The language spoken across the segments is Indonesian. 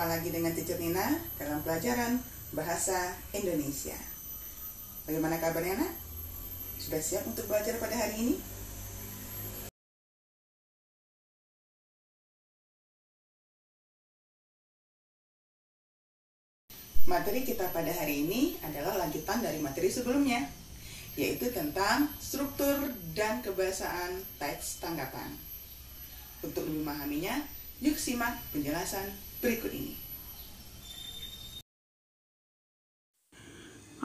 Jumpa lagi dengan Teacher Nina dalam pelajaran Bahasa Indonesia. Bagaimana kabarnya, Nak? Sudah siap untuk belajar pada hari ini? Materi kita pada hari ini adalah lanjutan dari materi sebelumnya, yaitu tentang struktur dan kebahasaan teks tanggapan. Untuk lebih memahaminya, yuk simak penjelasan berikut ini.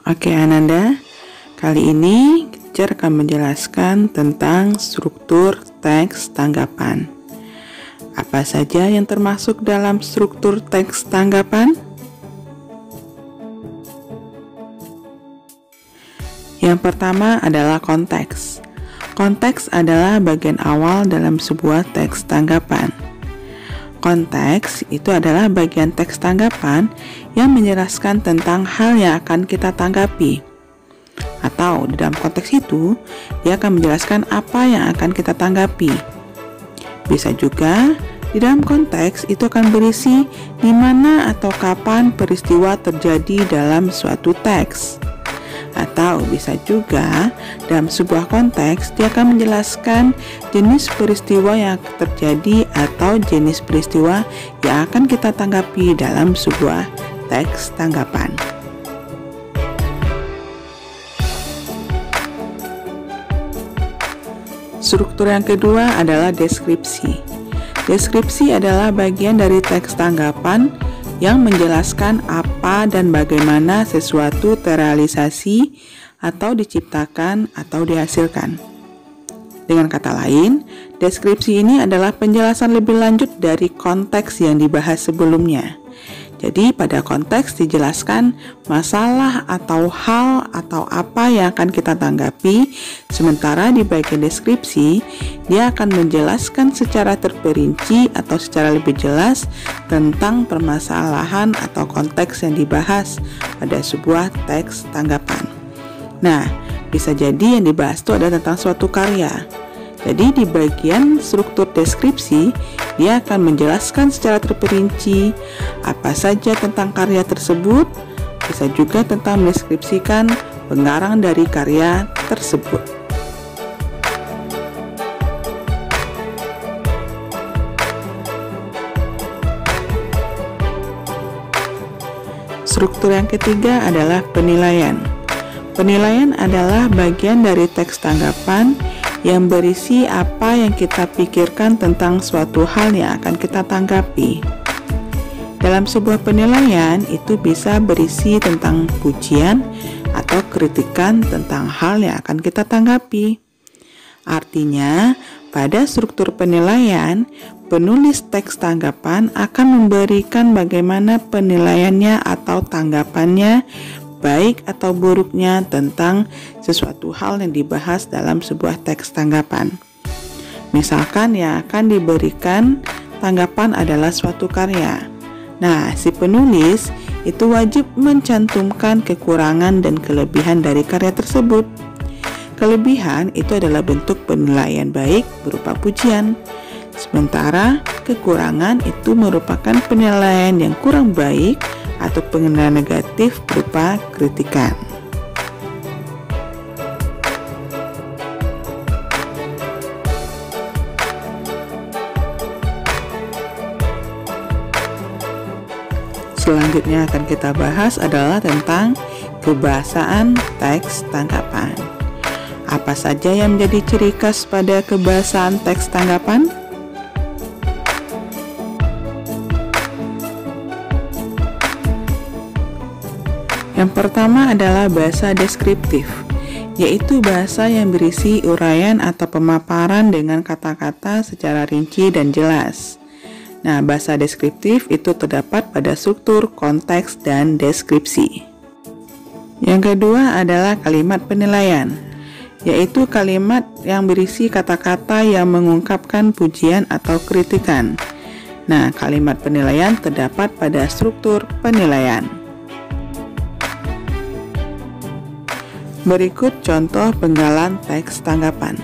Oke Ananda, kali ini teacher akan menjelaskan tentang struktur teks tanggapan. Apa saja yang termasuk dalam struktur teks tanggapan? Yang pertama adalah konteks. Konteks adalah bagian awal dalam sebuah teks tanggapan. Konteks itu adalah bagian teks tanggapan yang menjelaskan tentang hal yang akan kita tanggapi. Atau di dalam konteks itu, dia akan menjelaskan apa yang akan kita tanggapi. Bisa juga di dalam konteks itu akan berisi di mana atau kapan peristiwa terjadi dalam suatu teks. Atau bisa juga dalam sebuah konteks dia akan menjelaskan jenis peristiwa yang terjadi atau jenis peristiwa yang akan kita tanggapi dalam sebuah teks tanggapan. Struktur yang kedua adalah deskripsi. Deskripsi adalah bagian dari teks tanggapan yang menjelaskan apa dan bagaimana sesuatu terrealisasi atau diciptakan atau dihasilkan. Dengan kata lain, deskripsi ini adalah penjelasan lebih lanjut dari konteks yang dibahas sebelumnya. Jadi pada konteks dijelaskan masalah atau hal atau apa yang akan kita tanggapi, sementara di bagian deskripsi dia akan menjelaskan secara terperinci atau secara lebih jelas tentang permasalahan atau konteks yang dibahas pada sebuah teks tanggapan. Nah, bisa jadi yang dibahas itu adalah tentang suatu karya. Jadi di bagian struktur deskripsi, dia akan menjelaskan secara terperinci apa saja tentang karya tersebut, bisa juga tentang mendeskripsikan pengarang dari karya tersebut. Struktur yang ketiga adalah penilaian. Penilaian adalah bagian dari teks tanggapan yang berisi apa yang kita pikirkan tentang suatu hal yang akan kita tanggapi. Dalam sebuah penilaian itu bisa berisi tentang pujian atau kritikan tentang hal yang akan kita tanggapi. Artinya, pada struktur penilaian, penulis teks tanggapan akan memberikan bagaimana penilaiannya atau tanggapannya baik atau buruknya tentang sesuatu hal yang dibahas dalam sebuah teks tanggapan. Misalkan yang akan diberikan tanggapan adalah suatu karya. Nah, si penulis itu wajib mencantumkan kekurangan dan kelebihan dari karya tersebut. Kelebihan itu adalah bentuk penilaian baik berupa pujian. Sementara kekurangan itu merupakan penilaian yang kurang baik atau penilaian negatif berupa kritikan. Selanjutnya akan kita bahas adalah tentang kebahasaan teks tanggapan. Apa saja yang menjadi ciri khas pada kebahasaan teks tanggapan? Yang pertama adalah bahasa deskriptif, yaitu bahasa yang berisi uraian atau pemaparan dengan kata-kata secara rinci dan jelas. Nah, bahasa deskriptif itu terdapat pada struktur, konteks, dan deskripsi. Yang kedua adalah kalimat penilaian, yaitu kalimat yang berisi kata-kata yang mengungkapkan pujian atau kritikan. Nah, kalimat penilaian terdapat pada struktur penilaian. Berikut contoh penggalan teks tanggapan.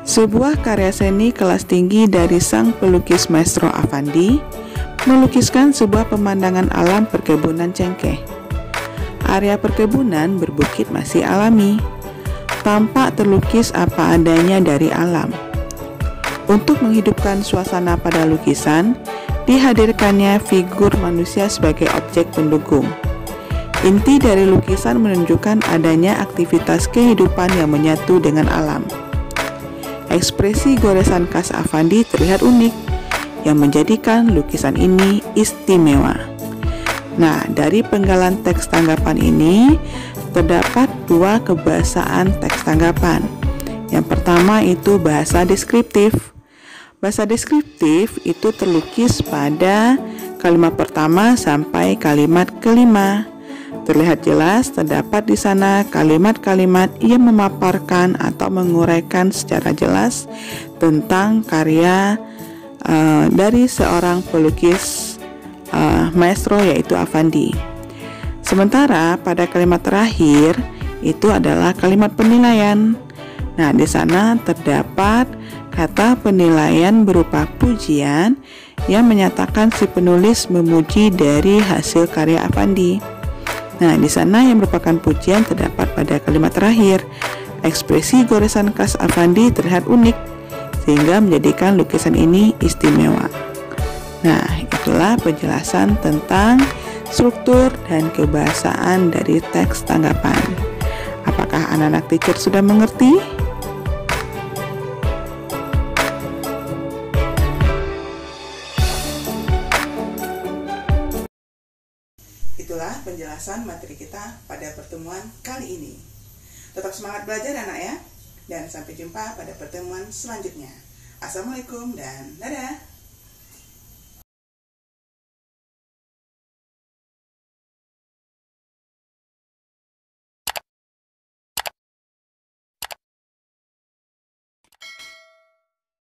Sebuah karya seni kelas tinggi dari sang pelukis Maestro Affandi melukiskan sebuah pemandangan alam perkebunan cengkeh. Area perkebunan berbukit masih alami, tampak terlukis apa adanya dari alam. Untuk menghidupkan suasana pada lukisan, dihadirkannya figur manusia sebagai objek pendukung. Inti dari lukisan menunjukkan adanya aktivitas kehidupan yang menyatu dengan alam. Ekspresi goresan khas Affandi terlihat unik, yang menjadikan lukisan ini istimewa. Nah, dari penggalan teks tanggapan ini terdapat dua kebahasaan teks tanggapan. Yang pertama itu bahasa deskriptif. Bahasa deskriptif itu terlukis pada kalimat pertama sampai kalimat kelima. Terlihat jelas terdapat di sana kalimat-kalimat yang memaparkan atau menguraikan secara jelas tentang karya dari seorang pelukis maestro yaitu Affandi. Sementara pada kalimat terakhir itu adalah kalimat penilaian. Nah, di sana terdapat kata penilaian berupa pujian yang menyatakan si penulis memuji dari hasil karya Affandi. Nah, di sana yang merupakan pujian terdapat pada kalimat terakhir. Ekspresi goresan khas Affandi terlihat unik sehingga menjadikan lukisan ini istimewa. Nah, itulah penjelasan tentang struktur dan kebahasaan dari teks tanggapan. Apakah anak-anak teacher sudah mengerti? Itulah penjelasan materi kita pada pertemuan kali ini. Tetap semangat belajar anak ya, dan sampai jumpa pada pertemuan selanjutnya. Assalamualaikum dan dadah.